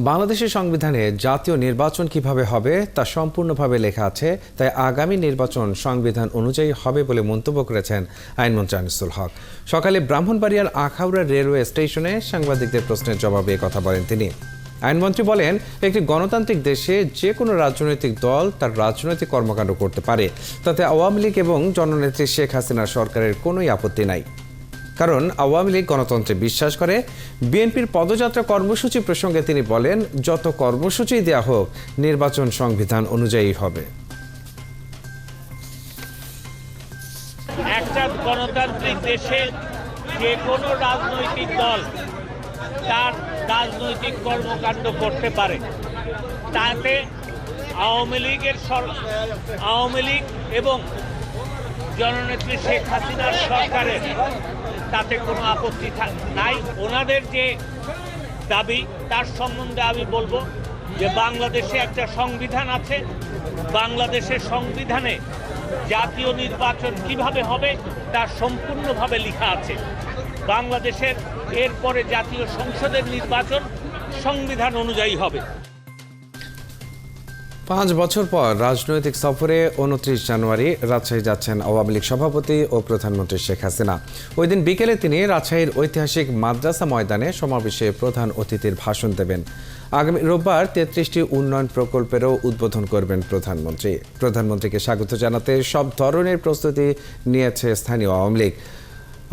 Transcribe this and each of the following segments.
বাংলাদেশের সংবিধানে জাতীয় নির্বাচন কিভাবে হবে তা সম্পূর্ণভাবে লেখা আছে, তাই আগামী নির্বাচন সংবিধান অনুযায়ী হবে বলে মন্তব্য করেছেন আইনমন্ত্রী আনিসুল হক। সকালে ব্রাহ্মণবাড়িয়ার আখাউড়া রেলওয়ে স্টেশনে সাংবাদিকদের প্রশ্নের জবাবে কথা বলেন তিনি। আইনমন্ত্রী বলেন, একটি গণতান্ত্রিক দেশে যে কোনো রাজনৈতিক দল তার রাজনৈতিক কর্মকাণ্ড করতে পারে, তাতে আওয়ামী লীগ এবং জননেত্রী শেখ হাসিনার সরকারের কোনোই আপত্তি নাই। কারণ আওয়ামী লীগ গণতন্ত্রে বিশ্বাস করে। বিএনপির পদযাত্রা কর্মসূচি প্রসঙ্গে তিনি বলেন, যত কর্মসূচি দেয়া হোক নির্বাচন সংবিধান অনুযায়ী হবে। একটা গণতান্ত্রিক দেশে যে কোনো রাজনৈতিক দল তার রাজনৈতিক কর্মকাণ্ড করতে পারে, তাতে আওয়ামী লীগ এবং জননেত্রী শেখ হাসিনার সরকারের তাতে কোনো আপত্তি নাই। ওনাদের যে দাবি তার সম্বন্ধে আমি বলবো যে বাংলাদেশে একটা সংবিধান আছে, বাংলাদেশের সংবিধানে জাতীয় নির্বাচন কিভাবে হবে তার সম্পূর্ণভাবে লেখা আছে। বাংলাদেশের এরপরে জাতীয় সংসদের নির্বাচন সংবিধান অনুযায়ী হবে। 5 বছর পর রাজনৈতিক সফরে 29 জানুয়ারি রাজশাহী যাচ্ছেন আওয়ামী লীগ সভাপতি ও প্রধানমন্ত্রী শেখ হাসিনা। ওই দিন বিকেলে তিনি রাজশাহীর ঐতিহাসিক মাদ্রাসা ময়দানে সমাবেশে প্রধান অতিথির ভাষণ দেবেন। আগামী রোববার 33টি উন্নয়ন প্রকল্পেরও উদ্বোধন করবেন প্রধানমন্ত্রী। প্রধানমন্ত্রীকে স্বাগত জানাতে সব ধরনের প্রস্তুতি নিয়েছে স্থানীয় আওয়ামী লীগ।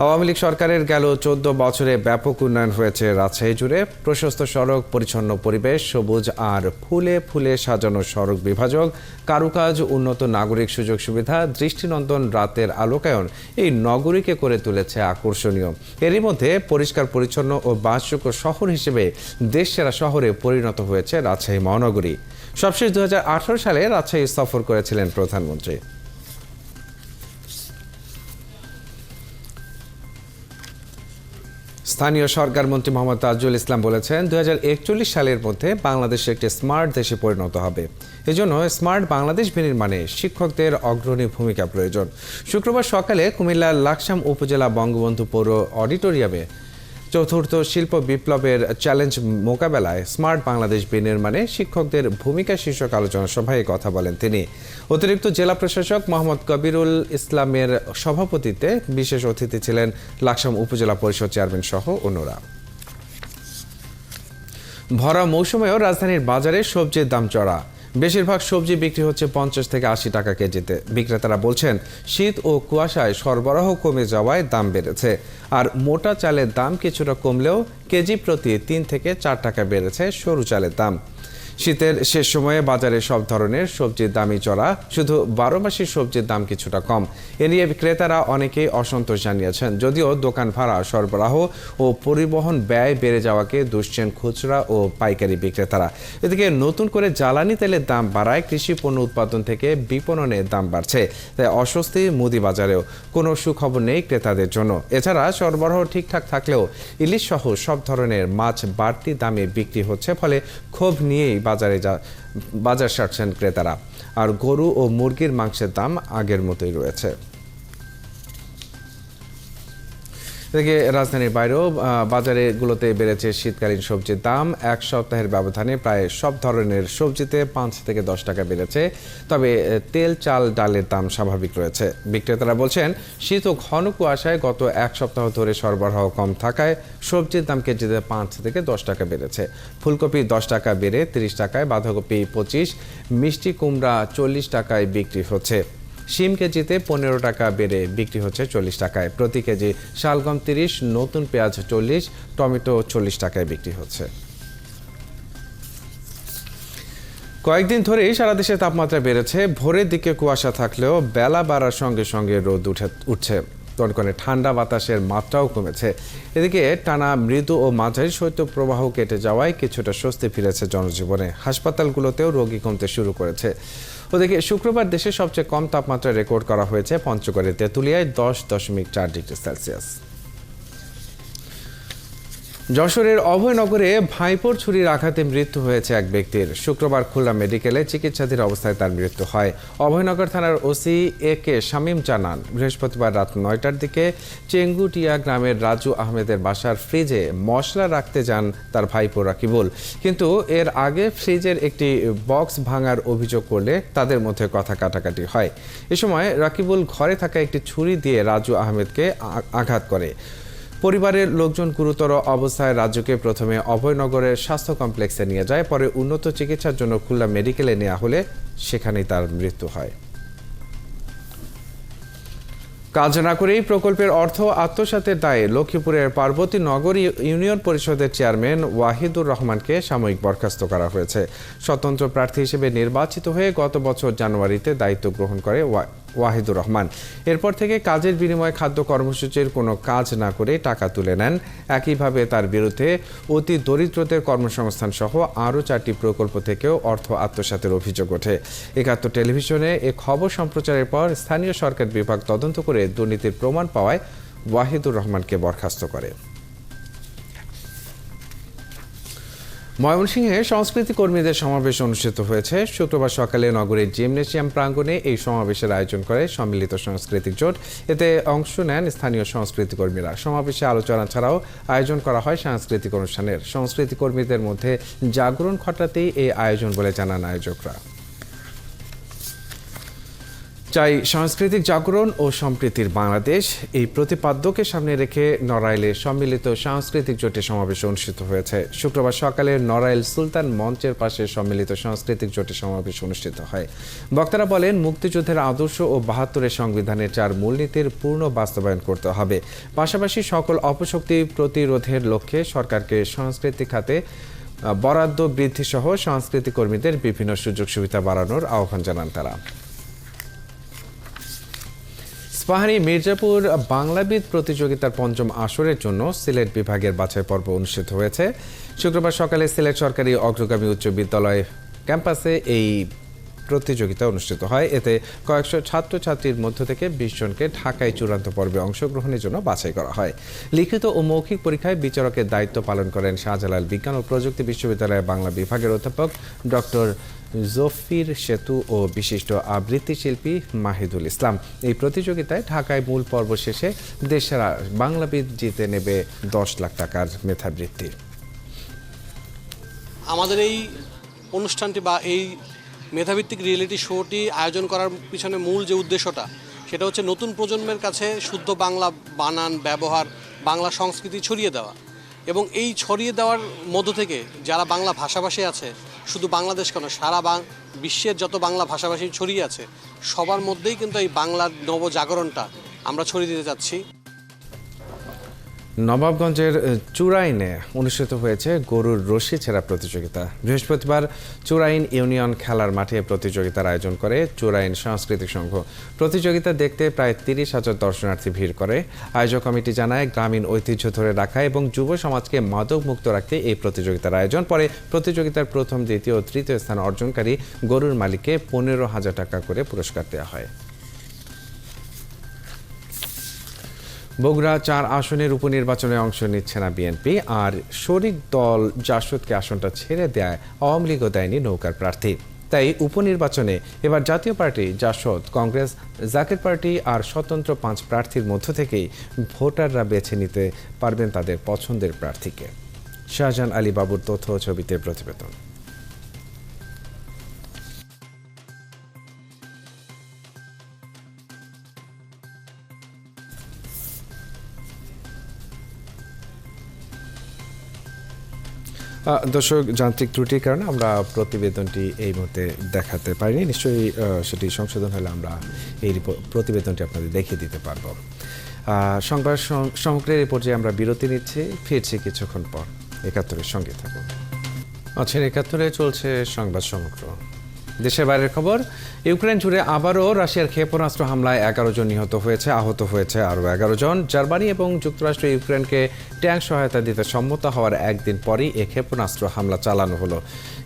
আওয়ামী লীগ সরকারের গেল 14 বছরে ব্যাপক উন্নয়ন হয়েছে রাজশাহী জুড়ে। প্রশস্ত সড়ক, পরিচ্ছন্ন পরিবেশ, সবুজ আর ফুলে ফুলে সাজানো সড়ক বিভাজক, কারুকাজ, উন্নত নাগরিক সুযোগ সুবিধা, দৃষ্টিনন্দন রাতের আলোকায়ন এই নগরীকে করে তুলেছে আকর্ষণীয়। এরই মধ্যে পরিষ্কার পরিচ্ছন্ন ও বাসযোগ্য শহর হিসেবে দেশসেরা শহরে পরিণত হয়েছে রাজশাহী মহানগরী। সবশেষ 2018 সালে রাজশাহী সফর করেছিলেন প্রধানমন্ত্রী। স্থানীয় সরকার মন্ত্রী মোহাম্মদ তাজুল ইসলাম বলেছেন, 2041 সালের মধ্যে বাংলাদেশ একটি স্মার্ট দেশে পরিণত হবে। এজন্য স্মার্ট বাংলাদেশ বিনির্মাণে শিক্ষকদের অগ্রণী ভূমিকা প্রয়োজন। শুক্রবার সকালে কুমিল্লার লাকসাম উপজেলা বঙ্গবন্ধু পৌর অডিটোরিয়ামে চতুর্থ শিল্প বিপ্লবের চ্যালেঞ্জ মোকাবেলায় স্মার্ট বাংলাদেশ বিনির্মাণে শিক্ষকদের ভূমিকা শীর্ষক আলোচনা সভায় কথা বলেন তিনি। অতিরিক্ত জেলা প্রশাসক মোহাম্মদ কবিরুল ইসলামের সভাপতিত্বে বিশেষ অতিথি ছিলেন লাকসাম উপজেলা পরিষদ চেয়ারম্যান সহ অন্যরা। ভরা মৌসুমেও রাজধানীর বাজারে সবজির দাম চড়া। বেশিরভাগ সবজি বিক্রি হচ্ছে 50 থেকে 80 টাকা কেজিতে। বিক্রেতারা বলছেন, শীত ও কুয়াশায় সরবরাহ কমে যাওয়ায় দাম বেড়েছে। আর মোটা চালের দাম কিছুটা কমলেও কেজি প্রতি 3 থেকে 4 টাকা বেড়েছে সরু চালের দাম। শীতের শেষ সময়ে বাজারে সব ধরনের সবজির দামই চড়া, শুধু 12 মাসের সবজির দাম কিছুটা কম। এ নিয়ে ক্রেতারা অনেকেই অসন্তোষ জানিয়েছেন। যদিও দোকান ভাড়া, সরবরাহ ও পরিবহন ব্যয় বেড়ে যাওয়াকে দুষছেন খুচরা ও পাইকারি বিক্রেতারা। এদিকে নতুন করে জ্বালানি তেলের দাম বাড়ায় কৃষি পণ্য উৎপাদন থেকে বিপণনের দাম বাড়ছে, তাই অস্বস্তি মুদি বাজারেও। কোনো সুখবর নেই ক্রেতাদের জন্য। এছাড়া সরবরাহ ঠিকঠাক থাকলেও ইলিশ সহ সব ধরনের মাছ বাড়তি দামে বিক্রি হচ্ছে, ফলে ক্ষোভ নিয়েই বাজার সারছেন ক্রেতারা। আর গরু ও মুরগির মাংসের দাম আগের মতোই রয়েছে। এদিকে রাজধানীর বাইরেও বাজারগুলোতে বেড়েছে শীতকালীন সবজির দাম। 1 সপ্তাহের ব্যবধানে প্রায় সব ধরনের সবজিতে 5 থেকে 10 টাকা বেড়েছে। তবে তেল, চাল, ডালের দাম স্বাভাবিক রয়েছে। বিক্রেতারা বলছেন, শীত ও ঘন কুয়াশায় গত 1 সপ্তাহ ধরে সরবরাহ কম থাকায় সবজির দাম কেজিতে 5 থেকে 10 টাকা বেড়েছে। ফুলকপি 10 টাকা বেড়ে 30 টাকায়, বাঁধাকপি 25, মিষ্টি কুমড়া 40 টাকায় বিক্রি হচ্ছে। শিম কেজিতে 15 টাকা বেড়ে বিক্রি হচ্ছে 40 টাকায়। প্রতি কেজি শালগম 30, নতুন পেঁয়াজ 40, টমেটো 40 টাকায় বিক্রি হচ্ছে। কয়েকদিন ধরেই সারা দেশে তাপমাত্রা বেড়েছে। ভোরের দিকে কুয়াশা থাকলেও বেলা বাড়ার সঙ্গে সঙ্গে রোদ উঠছে। কনকনে ঠান্ডা বাতাসের মাত্রাও কমেছে। এদিকে টানা মৃদু ও মাঝারি শৈত্যপ্রবাহ কেটে যাওয়ায় কিছুটা স্বস্তি ফিরেছে জনজীবনে। হাসপাতালগুলোতেও রোগী কমতে শুরু করেছে। ওদিকে শুক্রবার দেশে সবচেয়ে কম তাপমাত্রা রেকর্ড করা হয়েছে পঞ্চগড়ের তেঁতুলিয়ায় 10.4 ডিগ্রি সেলসিয়াস। যশোরের অভয়নগরে ভাইপোর ছুরির আঘাতে মৃত্যু হয়েছে এক ব্যক্তির। শুক্রবার খুলনা মেডিকেলে চিকিৎসাধীন অবস্থায় তার মৃত্যু হয়। অভয়নগর থানার ওসি এ কে শামীম জানান, বৃহস্পতিবার রাত 9টার দিকে চেঙ্গুটিয়া গ্রামের রাজু আহমেদের বাসার ফ্রিজে মশলা রাখতে যান তার ভাইপো রাকিবুল। কিন্তু এর আগে ফ্রিজের একটি বক্স ভাঙার অভিযোগ করলে তাদের মধ্যে কথা কাটাকাটি হয়। এ সময় রাকিবুল ঘরে থাকা একটি ছুরি দিয়ে রাজু আহমেদকে আঘাত করে। পরিবারের লোকজন গুরুতর অবস্থায় রাজুকে প্রথমে অভয়নগরের স্বাস্থ্য কমপ্লেক্সে নিয়ে যায়, পরে উন্নত চিকিৎসার জন্য খুলনা মেডিকেলে নেওয়া হলে সেখানেই তার মৃত্যু হয়। কাজ না করেই প্রকল্পের অর্থ আত্মসাতের দায়ে লক্ষ্মীপুরের পার্বতী নগর ইউনিয়ন পরিষদের চেয়ারম্যান ওয়াহিদুর রহমানকে সাময়িক বরখাস্ত করা হয়েছে। স্বতন্ত্র প্রার্থী হিসেবে নির্বাচিত হয়ে গত বছর জানুয়ারিতে দায়িত্ব গ্রহণ করে ওয়াহিদুর রহমান। এরপর থেকে কাজের বিনিময়ে খাদ্য কর্মসূচির কোনো কাজ না করে টাকা তুলে নেন। একইভাবে তার বিরুদ্ধে অতি দরিদ্রদের কর্মসংস্থান সহ আরও 4টি প্রকল্প থেকেও অর্থ আত্মসাতের অভিযোগ ওঠে। ৭১ টেলিভিশনে এ খবর সম্প্রচারের পর স্থানীয় সরকার বিভাগ তদন্ত করে দুর্নীতির প্রমাণ পাওয়ায় ওয়াহিদুর রহমানকে বরখাস্ত করে। ময়মনসিংহে সংস্কৃতি কর্মীদের সমাবেশ অনুষ্ঠিত হয়েছে। শুক্রবার সকালে নগরীর জিমনেসিয়াম প্রাঙ্গণে এই সমাবেশের আয়োজন করে সম্মিলিত সাংস্কৃতিক জোট। এতে অংশ নেন স্থানীয় সংস্কৃতি কর্মীরা। সমাবেশে আলোচনা ছাড়াও আয়োজন করা হয় সাংস্কৃতিক অনুষ্ঠানের। সংস্কৃতি কর্মীদের মধ্যে জাগরণ ঘটাতেই এই আয়োজন বলে জানান আয়োজকরা। চাই সাংস্কৃতিক জাগরণ ও সম্প্রীতির বাংলাদেশ, এই প্রতিপাদ্যকে সামনে রেখে নড়াইলে সম্মিলিত সাংস্কৃতিক জোটের সমাবেশ অনুষ্ঠিত হয়েছে। শুক্রবার সকালে নড়াইল সুলতান মঞ্চের পাশে সম্মিলিত সাংস্কৃতিক জোটের সমাবেশ অনুষ্ঠিত হয়। বক্তারা বলেন, মুক্তিযুদ্ধের আদর্শ ও ৭২-এর সংবিধানের 4 মূলনীতির পূর্ণ বাস্তবায়ন করতে হবে। পাশাপাশি সকল অপশক্তি প্রতিরোধের লক্ষ্যে সরকারকে সংস্কৃতি খাতে বরাদ্দ বৃদ্ধি সহ সংস্কৃতি কর্মীদের বিভিন্ন সুযোগ সুবিধা বাড়ানোর আহ্বান জানান তারা। ইস্পাহানী মির্জাপুর বাংলাবিদ প্রতিযোগিতার ৫ম আসরের জন্য সিলেট বিভাগের বাছাই পর্ব অনুষ্ঠিত হয়েছে। শুক্রবার সকালে সিলেট সরকারি অগ্রগামী উচ্চ বিদ্যালয় ক্যাম্পাসে এই প্রতিযোগিতা অনুষ্ঠিত হয়। এতে কয়েকশো ছাত্রছাত্রীর মধ্য থেকে 20 জনকে ঢাকায় চূড়ান্ত পর্বে অংশগ্রহণের জন্য বাছাই করা হয়। লিখিত ও মৌখিক পরীক্ষায় বিচারকের দায়িত্ব পালন করেন শাহজালাল বিজ্ঞান ও প্রযুক্তি বিশ্ববিদ্যালয়ের বাংলা বিভাগের অধ্যাপক ডক্টর জফির সেতু ও বিশিষ্ট আবৃত্তি শিল্পী মাহিদুল ইসলাম। এই প্রতিযোগিতায় ঢাকায় মূল পর্ব শেষে দেশসেরা বাংলাবিদ জিতে নেবে 10 লাখ টাকার মেধাবৃত্তি। আমাদের এই অনুষ্ঠানটি বা এই মেধাভিত্তিক রিয়েলিটি শোটি আয়োজন করার পিছনে মূল যে উদ্দেশ্যটা, সেটা হচ্ছে নতুন প্রজন্মের কাছে শুদ্ধ বাংলা বানান, ব্যবহার, বাংলা সংস্কৃতি ছড়িয়ে দেওয়া। এবং এই ছড়িয়ে দেওয়ার মধ্য থেকে যারা বাংলা ভাষাভাষী আছে, শুধু বাংলাদেশ কেন, সারা বিশ্বের যত বাংলা ভাষাভাষী ছড়িয়ে আছে, সবার মধ্যেই কিন্তু এই বাংলার নবজাগরণটা আমরা ছড়িয়ে দিতে চাচ্ছি। নবাবগঞ্জের চুরাইনে অনুষ্ঠিত হয়েছে গরুর রশি ছেঁড়া প্রতিযোগিতা। বৃহস্পতিবার চুরাইন ইউনিয়ন খেলার মাঠে প্রতিযোগিতার আয়োজন করে চুরাইন সাংস্কৃতিক সংঘ। প্রতিযোগিতা দেখতে প্রায় 30,000 দর্শনার্থী ভিড় করে। আয়োজক কমিটি জানায়, গ্রামীণ ঐতিহ্য ধরে রাখা এবং যুব সমাজকে মাদক মুক্ত রাখতে এই প্রতিযোগিতার আয়োজন। পরে প্রতিযোগিতার প্রথম, দ্বিতীয় ও তৃতীয় স্থান অর্জনকারী গরুর মালিককে 15,000 টাকা করে পুরস্কার দেওয়া হয়। বগুড়া 4 আসনের উপনির্বাচনে অংশ নিচ্ছে না বিএনপি, আর শরিক দল জাসদকে আসনটা ছেড়ে দেয় আওয়ামী লীগও দেয়নি নৌকার প্রার্থী। তাই উপনির্বাচনে এবার জাতীয় পার্টি, জাসদ, কংগ্রেস, জাকের পার্টি আর স্বতন্ত্র 5 প্রার্থীর মধ্য থেকেই ভোটাররা বেছে নিতে পারবেন তাদের পছন্দের প্রার্থীকে। শাহজাহান আলী বাবুর তথ্য ও ছবিতে প্রতিবেদন। দর্শক, যান্ত্রিক ত্রুটির কারণে আমরা প্রতিবেদনটি এই মুহূর্তে দেখাতে পারিনি। নিশ্চয়ই সেটি সংশোধন হলে আমরা এই প্রতিবেদনটি আপনাদের দেখিয়ে দিতে পারবো। সংবাদ সমগ্রের এই পর্যায়ে আমরা বিরতি নিচ্ছি, ফিরছি কিছুক্ষণ পর। ৭১-এর সঙ্গে থাকুন। আচ্ছা, ৭১-এ চলছে সংবাদ সমগ্র। দেশের বাইরের খবর, ইউক্রেন জুড়ে আবারও রাশিয়ার ক্ষেপণাস্ত্র হামলায় 11 জন নিহত হয়েছে, আহত হয়েছে আরও 11 জন। জার্মানি এবং যুক্তরাষ্ট্র ইউক্রেনকে ট্যাঙ্ক সহায়তা দিতে সম্মত হওয়ার একদিন পরই এ ক্ষেপণাস্ত্র হামলা চালানো হলো।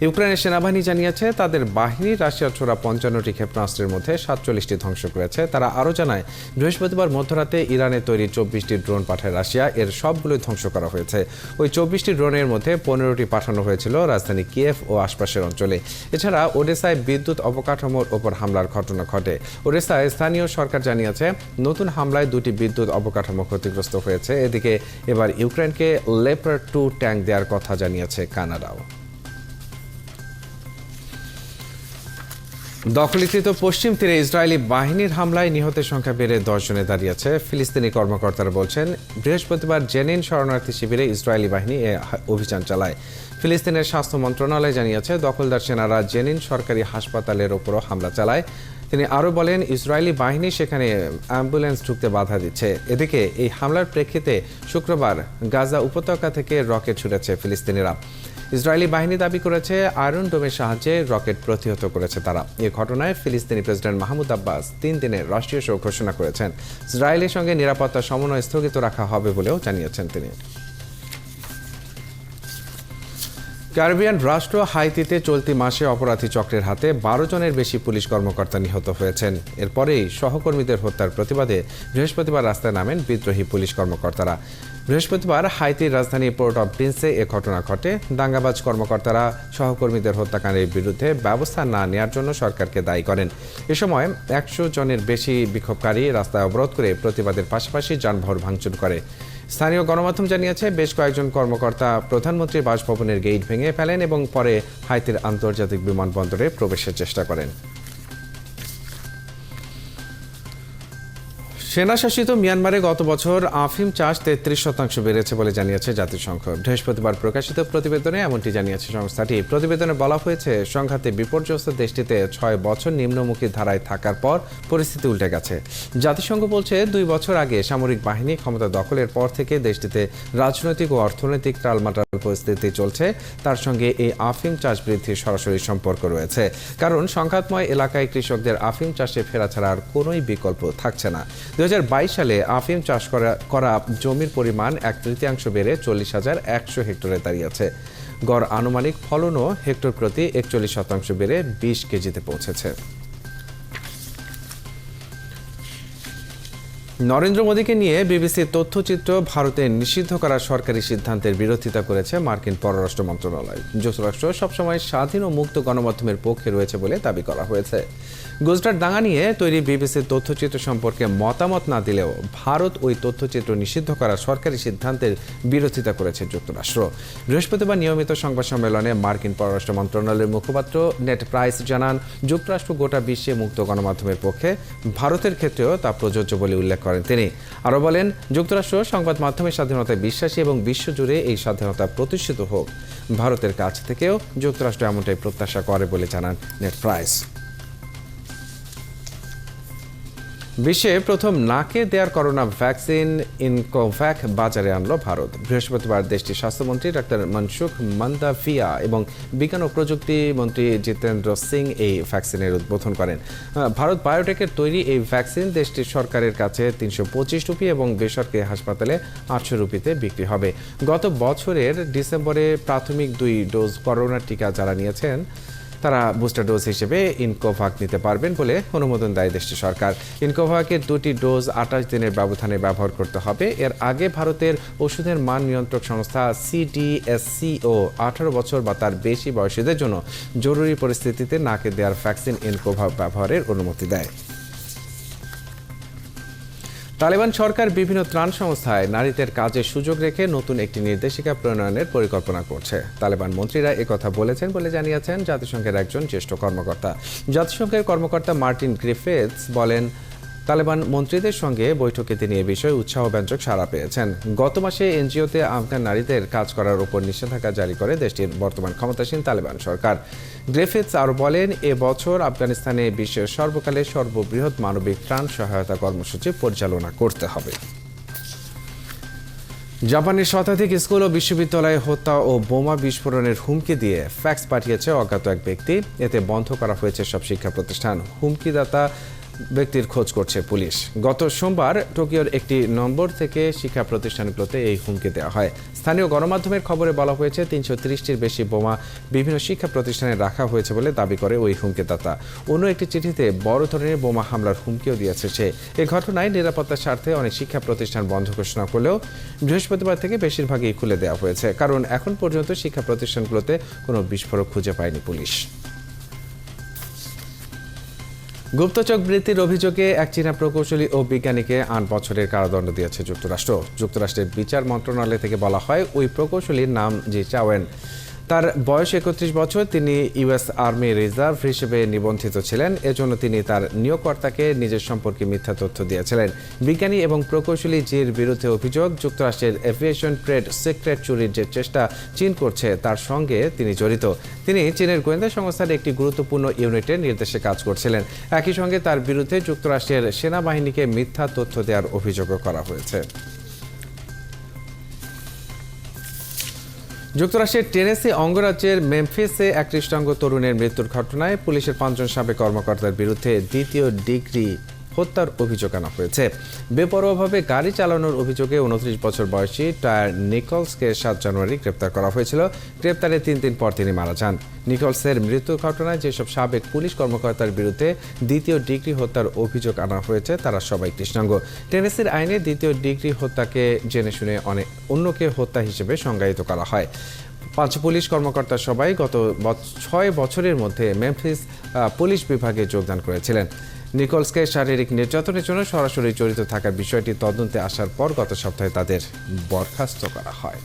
ইউক্রেনের সেনাবাহিনী জানিয়েছে তাদের বাহিনী রাশিয়ার ছোড়া 55টি ক্ষেপণাস্ত্রের মধ্যে 47টি ধ্বংস করেছে। তারা আরও জানায়, বৃহস্পতিবার মধ্যরাতে ইরানে তৈরি 24টি ড্রোন পাঠায় রাশিয়া, এর সবগুলোই ধ্বংস করা হয়েছে। ওই 24টি ড্রোনের মধ্যে 15টি পাঠানো হয়েছিল রাজধানী কিয়েভ ও আশপাশের অঞ্চলে। এছাড়া ওডেসায় বিদ্যুৎ অবকাঠামোর ওপর হামলার ঘটনা ঘটে। ওডেসায় স্থানীয় সরকার জানিয়েছে নতুন হামলায় 2টি বিদ্যুৎ অবকাঠামো ক্ষতিগ্রস্ত হয়েছে। এদিকে এবার ইউক্রেনকে লেপার্ড 2 ট্যাঙ্ক দেওয়ার কথা জানিয়েছে কানাডাও। দখলীকৃত পশ্চিম তীরে ইসরায়েলি বাহিনীর হামলায় নিহতের সংখ্যা বেড়ে 10 জনে দাঁড়িয়েছে। ফিলিস্তিনি কর্মকর্তারা বলছেন, বৃহস্পতিবার জেনিন শরণার্থী শিবিরে ইসরায়েলি বাহিনী এ অভিযান চালায়। ফিলিস্তিনের স্বাস্থ্য মন্ত্রণালয় জানিয়েছে দখলদার সেনারা জেনিন সরকারি হাসপাতালের ওপরও হামলা চালায়। তিনি আরও বলেন, ইসরায়েলি বাহিনী সেখানে অ্যাম্বুলেন্স ঢুকতে বাধা দিচ্ছে। এদিকে এই হামলার প্রেক্ষিতে শুক্রবার গাজা উপত্যকা থেকে রকেট ছুড়েছে ফিলিস্তিনিরা। ইসরায়েলি বাহিনী দাবি করেছে আয়রন ডোমের সাহায্যে রকেট প্রতিহত করেছে তারা। এ ঘটনায় ফিলিস্তিনি প্রেসিডেন্ট মাহমুদ আব্বাস 3 দিনের রাষ্ট্রীয় শোক ঘোষণা করেছেন। ইসরায়েলের সঙ্গে নিরাপত্তা সমন্বয় স্থগিত রাখা হবে বলেও জানিয়েছেন তিনি। ক্যারিবিয়ান রাষ্ট্র হাইতিতে চলতি মাসে অপরাধী চক্রের হাতে 12 জনের বেশি পুলিশ কর্মকর্তা নিহত হয়েছেন। এরপরেই সহকর্মীদের হত্যার প্রতিবাদে বৃহস্পতিবার রাস্তায় নামেন বিদ্রোহী পুলিশ কর্মকর্তারা। বৃহস্পতিবার হাইতির রাজধানী পোর্ট অব প্রিন্সে এ ঘটনা ঘটে। দাঙ্গাবাজ কর্মকর্তারা সহকর্মীদের হত্যাকাণ্ডের বিরুদ্ধে ব্যবস্থা না নেওয়ার জন্য সরকারকে দায়ী করেন। এ সময় 100 জনের বেশি বিক্ষোভকারী রাস্তায় অবরোধ করে প্রতিবাদের পাশাপাশি যানবাহন ভাঙচুর করে। স্থানীয় গণমাধ্যম জানিয়েছে বেশ কয়েকজন কর্মকর্তা প্রধানমন্ত্রীর বাসভবনের গেট ভেঙে ফেলেন এবং পরে হাইতির আন্তর্জাতিক বিমানবন্দরে প্রবেশের চেষ্টা করেন। সেনাশাসিত মিয়ানমারে গত বছর আফিম চাষ 33% বেড়েছে বলে জানিয়েছে জাতিসংঘ। বৃহস্পতিবার প্রকাশিত প্রতিবেদনে এমনটি জানিয়েছে সংস্থাটি। প্রতিবেদনে বলা হয়েছে, সংঘাতে বিপর্যস্ত দেশটিতে 6 বছর নিম্নমুখী ধারায় থাকার পর পরিস্থিতি উল্টে গেছে। জাতিসংঘ বলছে 2 বছর আগে সামরিক বাহিনী ক্ষমতা দখলের পর থেকে দেশটিতে রাজনৈতিক ও অর্থনৈতিক টালমাটাল পরিস্থিতি চলছে। তার সঙ্গে এই আফিম চাষ বৃদ্ধির সরাসরি সম্পর্ক রয়েছে, কারণ সংঘাতময় এলাকায় কৃষকদের আফিম চাষে ফেরা ছাড়া আর কোনোই বিকল্প থাকছে না। 2022 সালে আফিম চাষ করা জমির পরিমাণ 1/3 বেড়ে 40,100 হেক্টরে দাঁড়িয়েছে। গড় আনুমানিক ফলনও হেক্টর প্রতি 41% বেড়ে 20 কেজিতে পৌঁছেছে। নরেন্দ্র মোদীকে নিয়ে বিবিসির তথ্যচিত্র ভারতে নিষিদ্ধ করার সরকারি সিদ্ধান্তের বিরোধিতা করেছে মার্কিন পররাষ্ট্র মন্ত্রণালয়। যুক্তরাষ্ট্র সবসময় স্বাধীন ও মুক্ত গণমাধ্যমের পক্ষে রয়েছে বলে দাবি করা হয়েছে। গুজরাট দাঙ্গা নিয়ে তৈরি বিবিসির তথ্যচিত্র সম্পর্কে মতামত না দিলেও ভারত ওই তথ্যচিত্র নিষিদ্ধ করার সরকারি সিদ্ধান্তের বিরোধিতা করেছে যুক্তরাষ্ট্র। বৃহস্পতিবার নিয়মিত সংবাদ সম্মেলনে মার্কিন পররাষ্ট্র মন্ত্রণালয়ের মুখপাত্র নেড প্রাইস জানান, যুক্তরাষ্ট্র গোটা বিশ্বে মুক্ত গণমাধ্যমের পক্ষে, ভারতের ক্ষেত্রেও তা প্রযোজ্য বলে উল্লেখ করেন তিনি। আরও বলেন, যুক্তরাষ্ট্র সংবাদ মাধ্যমের স্বাধীনতায় বিশ্বাসী এবং বিশ্বজুড়ে এই স্বাধীনতা প্রতিষ্ঠিত হোক। ভারতের কাছ থেকেও যুক্তরাষ্ট্র এমনটাই প্রত্যাশা করে বলে জানান নেড প্রাইস। বিশ্বে প্রথম নাকে দেওয়ার করোনা ভ্যাকসিন ইনকোভ্যাক বাজারে আনলো ভারত। বৃহস্পতিবার দেশটির স্বাস্থ্যমন্ত্রী ডাক্তার মনসুখ মান্দাভিয়া এবং বিজ্ঞান ও প্রযুক্তি মন্ত্রী জিতেন্দ্র সিং এই ভ্যাকসিনের উদ্বোধন করেন। ভারত বায়োটেকের তৈরি এই ভ্যাকসিন দেশটির সরকারের কাছে 325 রুপি এবং বেসরকারি হাসপাতালে 800 রুপিতে বিক্রি হবে। গত বছরের ডিসেম্বরে প্রাথমিক 2 ডোজ করোনা টিকা যারা নিয়েছেন তারা বুস্টার ডোজ হিসেবে ইনকোভ্যাক নিতে পারবেন বলে অনুমোদন দেয় দেশটির সরকার। ইনকোভ্যাকের 2টি ডোজ 28 দিনের ব্যবধানে ব্যবহার করতে হবে। এর আগে ভারতের ওষুধের মান নিয়ন্ত্রক সংস্থা CDSCO 18 বছর বা তার বেশি বয়সীদের জন্য জরুরি পরিস্থিতিতে নাকে দেওয়ার ভ্যাকসিন ইনকোভ্যাক ব্যবহারের অনুমতি দেয়। তালেবান সরকার বিভিন্ন ত্রাণ সংস্থায় নারীদের কাজের সুযোগ রেখে নতুন একটি নির্দেশিকা প্রণয়নের পরিকল্পনা করছে। তালেবান মন্ত্রীরা একথা বলেছেন বলে জানিয়েছেন জাতিসংঘের একজন জ্যেষ্ঠ কর্মকর্তা। জাতিসংঘের কর্মকর্তা মার্টিন গ্রিফিথস বলেন, তালেবান মন্ত্রীদের সঙ্গে বৈঠকে তিনি এ বিষয়ে উৎসাহব্যঞ্জক সাড়া পেয়েছেন। গত মাসে এনজিওতে আফগান নারীদের কাজ করার উপর নিষেধাজ্ঞা জারি করে দেশটির বর্তমান ক্ষমতাসীন তালেবান সরকার। গ্রিফিথস আরও বলেন, এ বছর আফগানিস্তানে বিশ্বের সর্বকালের সর্ববৃহৎ মানবিক ত্রাণ সহায়তা কর্মসূচি পরিচালনা করতে হবে। জাপানের শতাধিক স্কুল ও বিশ্ববিদ্যালয়ে হত্যা ও বোমা বিস্ফোরণের হুমকি দিয়ে ফ্যাক্স পাঠিয়েছে অজ্ঞাত এক ব্যক্তি। এতে বন্ধ করা হয়েছে সব শিক্ষা প্রতিষ্ঠান। হুমকিদাতা ব্যক্তির খোঁজ করছে পুলিশ। গত সোমবার টোকিওর একটি নম্বর থেকে শিক্ষা প্রতিষ্ঠানগুলোতে এই হুমকি দেওয়া হয়। স্থানীয় গণমাধ্যমের খবরে বলা হয়েছে ৩৩০টির বেশি বোমা বিভিন্ন শিক্ষা প্রতিষ্ঠানে রাখা হয়েছে বলে দাবি করে ওই হুমকিদাতা। অন্য একটি চিঠিতে বড় ধরনের বোমা হামলার হুমকিও দিয়েছে সে। এই ঘটনায় নিরাপত্তার স্বার্থে অনেক শিক্ষা প্রতিষ্ঠান বন্ধ ঘোষণা করলেও বৃহস্পতিবার থেকে বেশিরভাগই খুলে দেওয়া হয়েছে, কারণ এখন পর্যন্ত শিক্ষা প্রতিষ্ঠানগুলোতে কোনো বিস্ফোরক খুঁজে পায়নি পুলিশ। গুপ্তচর বৃত্তির অভিযোগে এক চীনা প্রকৌশলী ও বিজ্ঞানীকে ৮ বছরের কারাদণ্ড দিয়েছে যুক্তরাষ্ট্র। যুক্তরাষ্ট্রের বিচার মন্ত্রণালয় থেকে বলা হয়, ওই প্রকৌশলীর নাম জি চাওয়েন। তার বয়স ৩১ বছর। তিনি ইউএস আর্মি রিজার্ভ হিসেবে নিবন্ধিত ছিলেন। এজন্য তিনি তার নিয়োগকর্তাকে নিজের সম্পর্কে মিথ্যা তথ্য দিয়েছিলেন। বিজ্ঞানী এবং প্রকৌশলী জির বিরুদ্ধে অভিযোগ, যুক্তরাষ্ট্রের এভিয়েশন ট্রেড সিক্রেট চুরির যে চেষ্টা চীন করছে তার সঙ্গে তিনি জড়িত। তিনি চীনের গোয়েন্দা সংস্থার একটি গুরুত্বপূর্ণ ইউনিটের নির্দেশে কাজ করছিলেন। একই সঙ্গে তার বিরুদ্ধে যুক্তরাষ্ট্রের সেনাবাহিনীকে মিথ্যা তথ্য দেওয়ার অভিযোগও করা হয়েছে। যুক্তরাষ্ট্রের টেনেসি অঙ্গরাজ্যের মেমফিসে এক কৃষ্ণাঙ্গ তরুণের মৃত্যুর ঘটনায় পুলিশের ৫ জন সাবেক কর্মকর্তার বিরুদ্ধে দ্বিতীয় ডিগ্রি হত্যার অভিযোগ আনা হয়েছে। বেপরোয়াভাবে গাড়ি চালানোর অভিযোগে ২৯ বছর বয়সী টায়ার নিকলসকে ৭ জানুয়ারি গ্রেপ্তার করা হয়েছিল। গ্রেপ্তারের ৩ দিন পর তিনি মারা যান। নিকলসের মৃত্যুর ঘটনায় যেসব সাবেক পুলিশ কর্মকর্তার বিরুদ্ধে দ্বিতীয় ডিগ্রি হত্যার অভিযোগ আনা হয়েছে তারা সবাই কৃষ্ণাঙ্গ। টেনেসির আইনে দ্বিতীয় ডিগ্রি হত্যাকে জেনে শুনে অন্যকে হত্যা হিসেবে সংজ্ঞায়িত করা হয়। ৫ পুলিশ কর্মকর্তা সবাই গত ৬ বছরের মধ্যে মেমফিস পুলিশ বিভাগে যোগদান করেছিলেন। নিকলসকে শারীরিক নির্যাতনের জন্য সরাসরি জড়িত থাকার বিষয়টি তদন্তে আসার পর গত সপ্তাহে তাদের বরখাস্ত করা হয়।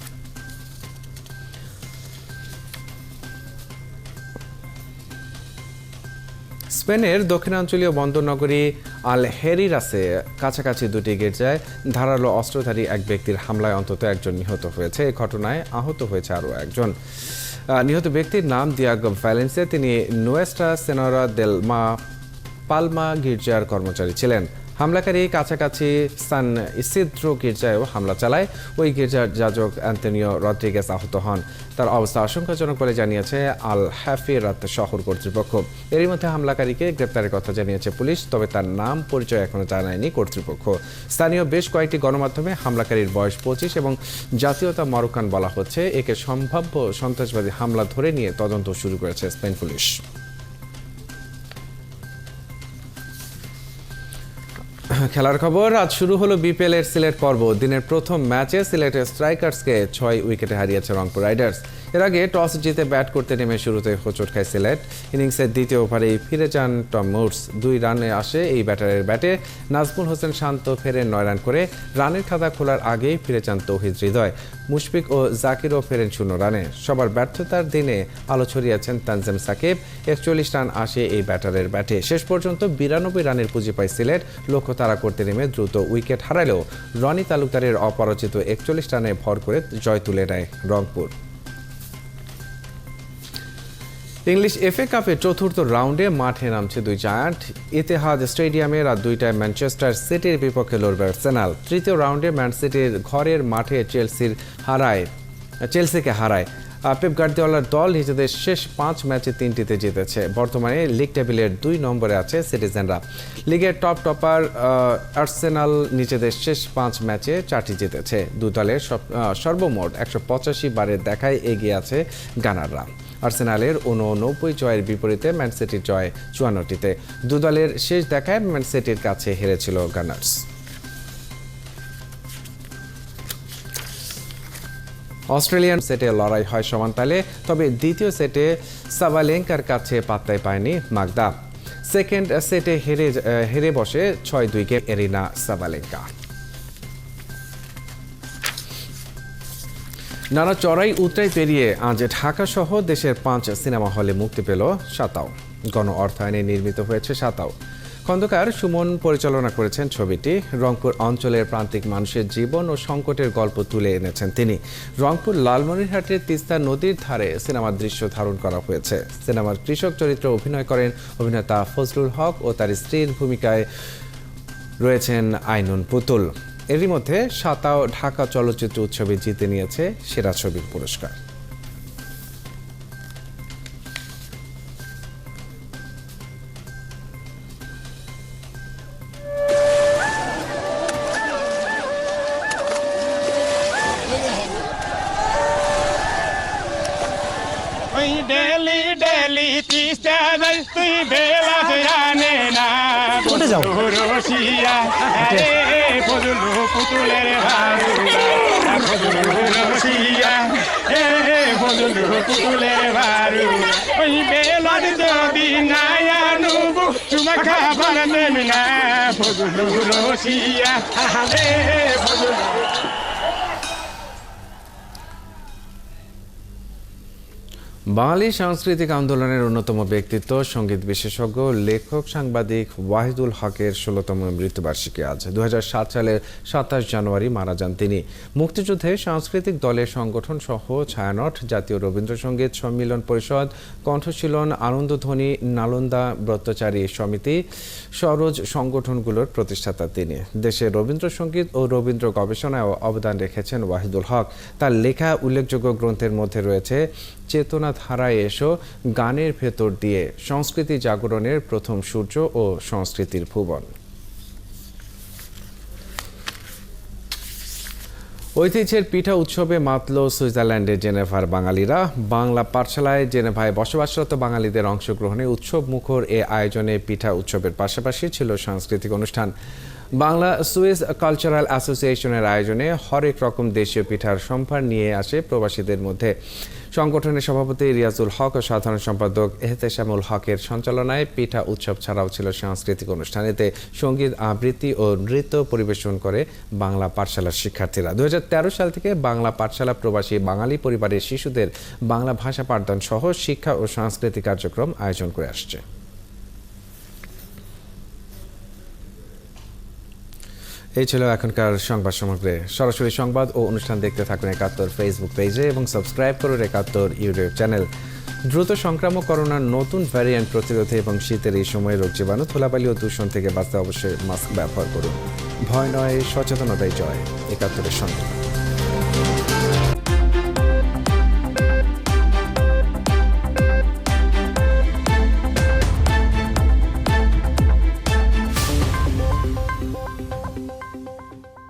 স্পেনের দক্ষিণাঞ্চলীয় বন্দরনগরী আলহেরিরাসে কাছাকাছি দুটি গির্জায় ধারালো অস্ত্রধারী এক ব্যক্তির হামলায় অন্তত একজন নিহত হয়েছে। এই ঘটনায় আহত হয়েছে আরও একজন। নিহত ব্যক্তির নাম দিয়াগো ভ্যালেন্সে। তিনি নুয়েস্ট্রা সেনোরা দেল পালমা গির্জার কর্মচারী ছিলেন। হামলাকারী কাছাকাছি সান ইসিদ্রো গির্জায়ও হামলা চালায়। ওই গির্জার যাজক অ্যান্তনিও রদ্রিগেজ আহত হন। তার অবস্থা আশঙ্কাজনক বলে জানিয়েছে আল হাফিরাত শহর কর্তৃপক্ষ। এরই মধ্যে হামলাকারীকে গ্রেপ্তারের কথা জানিয়েছে পুলিশ, তবে তার নাম পরিচয় এখনো জানায়নি কর্তৃপক্ষ। স্থানীয় বেশ কয়েকটি গণমাধ্যমে হামলাকারীর বয়স ২৫ এবং জাতীয়তা মরক্কান বলা হচ্ছে। একে সম্ভাব্য সন্ত্রাসবাদী হামলা ধরে নিয়ে তদন্ত শুরু করেছে স্পেন পুলিশ। খেলার খবর, আজ শুরু হলো বিপিএল এর সিলেট পর্ব। দিনের প্রথম ম্যাচে সিলেটের স্ট্রাইকার্সকে ৬ উইকেটে হারিয়েছে রংপুর রাইডার্স। এর আগে টস জিতে ব্যাট করতে নেমে শুরুতে হোঁচট খায় সিলেট। ইনিংসের দ্বিতীয় ওভারেই ফিরে যান টম মুডস। ২ রানে আসে এই ব্যাটারের ব্যাটে। নাজমুল হোসেন শান্ত ফেরেন ৯ রান করে। রানের খাতা খোলার আগেই ফিরে যান তৌহিদ হৃদয়। মুশফিক ও জাকিরও ফেরেন ০ রানে। সবার ব্যর্থতার দিনে আলো ছড়িয়েছেন তানজিম সাকিব। ৪১ রান আসে এই ব্যাটারের ব্যাটে। শেষ পর্যন্ত ৯২ রানের পুঁজি পায় সিলেট। লক্ষ্য তাড়া করতে নেমে দ্রুত উইকেট হারালেও রনি তালুকদারের অপরাজিত ৪১ রানে ভর করে জয় তুলে নেয় রংপুর। ইংলিশ এফএ কাপের চতুর্থ রাউন্ডে মাঠে নামছে দুই জায়ান্ট। ইতিহাদ স্টেডিয়ামে রাত ২টায় ম্যানচেস্টার সিটির বিপক্ষে লড়বে আর্সেনাল। তৃতীয় রাউন্ডে ম্যান সিটির ঘরের মাঠে চেলসিকে হারায়। পেপ গার্দিওলার দল নিজেদের শেষ ৫ ম্যাচে ৩টিতে জিতেছে। বর্তমানে লিগ টেবিলের ২ নম্বরে আছে সিটিজেনরা। লিগের টপার আর্সেনাল নিজেদের শেষ ৫ ম্যাচে ৪টি জিতেছে। দু দলের সর্বমোট ১৮৫ বারের দেখায় এগিয়ে আছে গানাররা। আর্সেনালের ৮৯ জয়ের বিপরীতে ম্যান সিটির জয় ৫৪টিতে। দু দলের শেষ দেখায় ম্যান সিটির কাছে হেরেছিল গানার্স। অস্ট্রেলিয়ান সেটে লড়াই হয় সমান তালে, তবে দ্বিতীয় সেটে সাবালেঙ্কার কাছে পাত্তাই পায়নি মাগদা। সেকেন্ড সেটে হেরে বসে ৬-২ এরিনা সাবালেঙ্কা। নানা চড়াই উতরাই পেরিয়ে আজ ঢাকা সহ দেশের ৫ সিনেমা হলে মুক্তি পেল সাতাও। গণ অর্থায়নে নির্মিত হয়েছে সাতাও। খন্দকার সুমন পরিচালনা করেছেন ছবিটি। রংপুর অঞ্চলের প্রান্তিক মানুষের জীবন ও সংকটের গল্প তুলে এনেছেন তিনি। রংপুর লালমনিরহাটের তিস্তা নদীর ধারে সিনেমার দৃশ্য ধারণ করা হয়েছে। সিনেমার কৃষক চরিত্রে অভিনয় করেন অভিনেতা ফজলুল হক ও তার স্ত্রীর ভূমিকায় রয়েছেন আইনুন পুতুল। এরই মধ্যে সাতাও ঢাকা চলচ্চিত্র উৎসবে জিতে নিয়েছে সেরা ছবির পুরস্কার। ডেলি ডেলি তিস্তা যাই তুই বেলা জানে না কোটে যাও রসিয়া আরে ফজলু পুতুলের হারুয়া ফজলু রসিয়া এ ফজলু পুতুলের হারু ওই বেলা যদি নাই আনুবু তোমার খাবার দেবি না ফজলু রসিয়া আরে ফজলু। বাঙালি সাংস্কৃতিক আন্দোলনের অন্যতম ব্যক্তিত্ব সঙ্গীত বিশেষজ্ঞ লেখক সাংবাদিক ওয়াহিদুল হকের ১৬তম মৃত্যুবার্ষিকী আজ। ২০০৭ সালের ২৭ জানুয়ারি মারা যান তিনি। মুক্তিযুদ্ধে সাংস্কৃতিক দলের সংগঠন সহ ছায়ানট, জাতীয় রবীন্দ্রসঙ্গীত সম্মিলন পরিষদ, কণ্ঠশীলন, আনন্দধ্বনি, নালন্দা ব্রতচারী সমিতি, সরোজ সংগঠনগুলোর প্রতিষ্ঠাতা তিনি। দেশে রবীন্দ্রসঙ্গীত ও রবীন্দ্র গবেষণায় অবদান রেখেছেন ওয়াহিদুল হক। তার লেখা উল্লেখযোগ্য গ্রন্থের মধ্যে রয়েছে চেতনা ধারায় এসো, গানের ভেতর দিয়ে, সংস্কৃতি জাগরণের প্রথম সূর্য ও সংস্কৃতির ভুবন। ঐতিহ্যের পিঠা উৎসবে মাতল সুইজারল্যান্ডের জেনেভার বাঙালিরা। বাংলা পাঠশালায় জেনেভায় বসবাসরত বাঙালিদের অংশগ্রহণে উৎসব মুখর এ আয়োজনে পিঠা উৎসবের পাশাপাশি ছিল সাংস্কৃতিক অনুষ্ঠান। বাংলা সুইস কালচারাল অ্যাসোসিয়েশনের আয়োজনে হরেক রকম দেশীয় পিঠার সম্ভার নিয়ে আসে প্রবাসীদের মধ্যে। সংগঠনের সভাপতি রিয়াজুল হক ও সাধারণ সম্পাদক এহতেশামুল হকের সঞ্চালনায় পিঠা উৎসব ছাড়াও ছিল সাংস্কৃতিক অনুষ্ঠান। এতে সঙ্গীত আবৃত্তি ও নৃত্য পরিবেশন করে বাংলা পাঠশালার শিক্ষার্থীরা। ২০১৩ সাল থেকে বাংলা পাঠশালা প্রবাসী বাঙালি পরিবারের শিশুদের বাংলা ভাষা পাঠদান সহ শিক্ষা ও সাংস্কৃতিক কার্যক্রম আয়োজন করে আসছে। এই ছিল এখনকার সংবাদ সমগ্রে। সরাসরি সংবাদ ও অনুষ্ঠান দেখতে থাকুন একাত্তর ফেসবুক পেজে এবং সাবস্ক্রাইব করুন একাত্তর ইউটিউব চ্যানেল। দ্রুত সংক্রামক করোনার নতুন ভ্যারিয়েন্ট প্রতিরোধে এবং শীতের এই সময়ে রোগ জীবাণু, ধুলাবালি ও দূষণ থেকে বাঁচতে অবশ্যই মাস্ক ব্যবহার করুন। ভয় নয়, সচেতনতাই জয়। একাত্তরের সঙ্গে।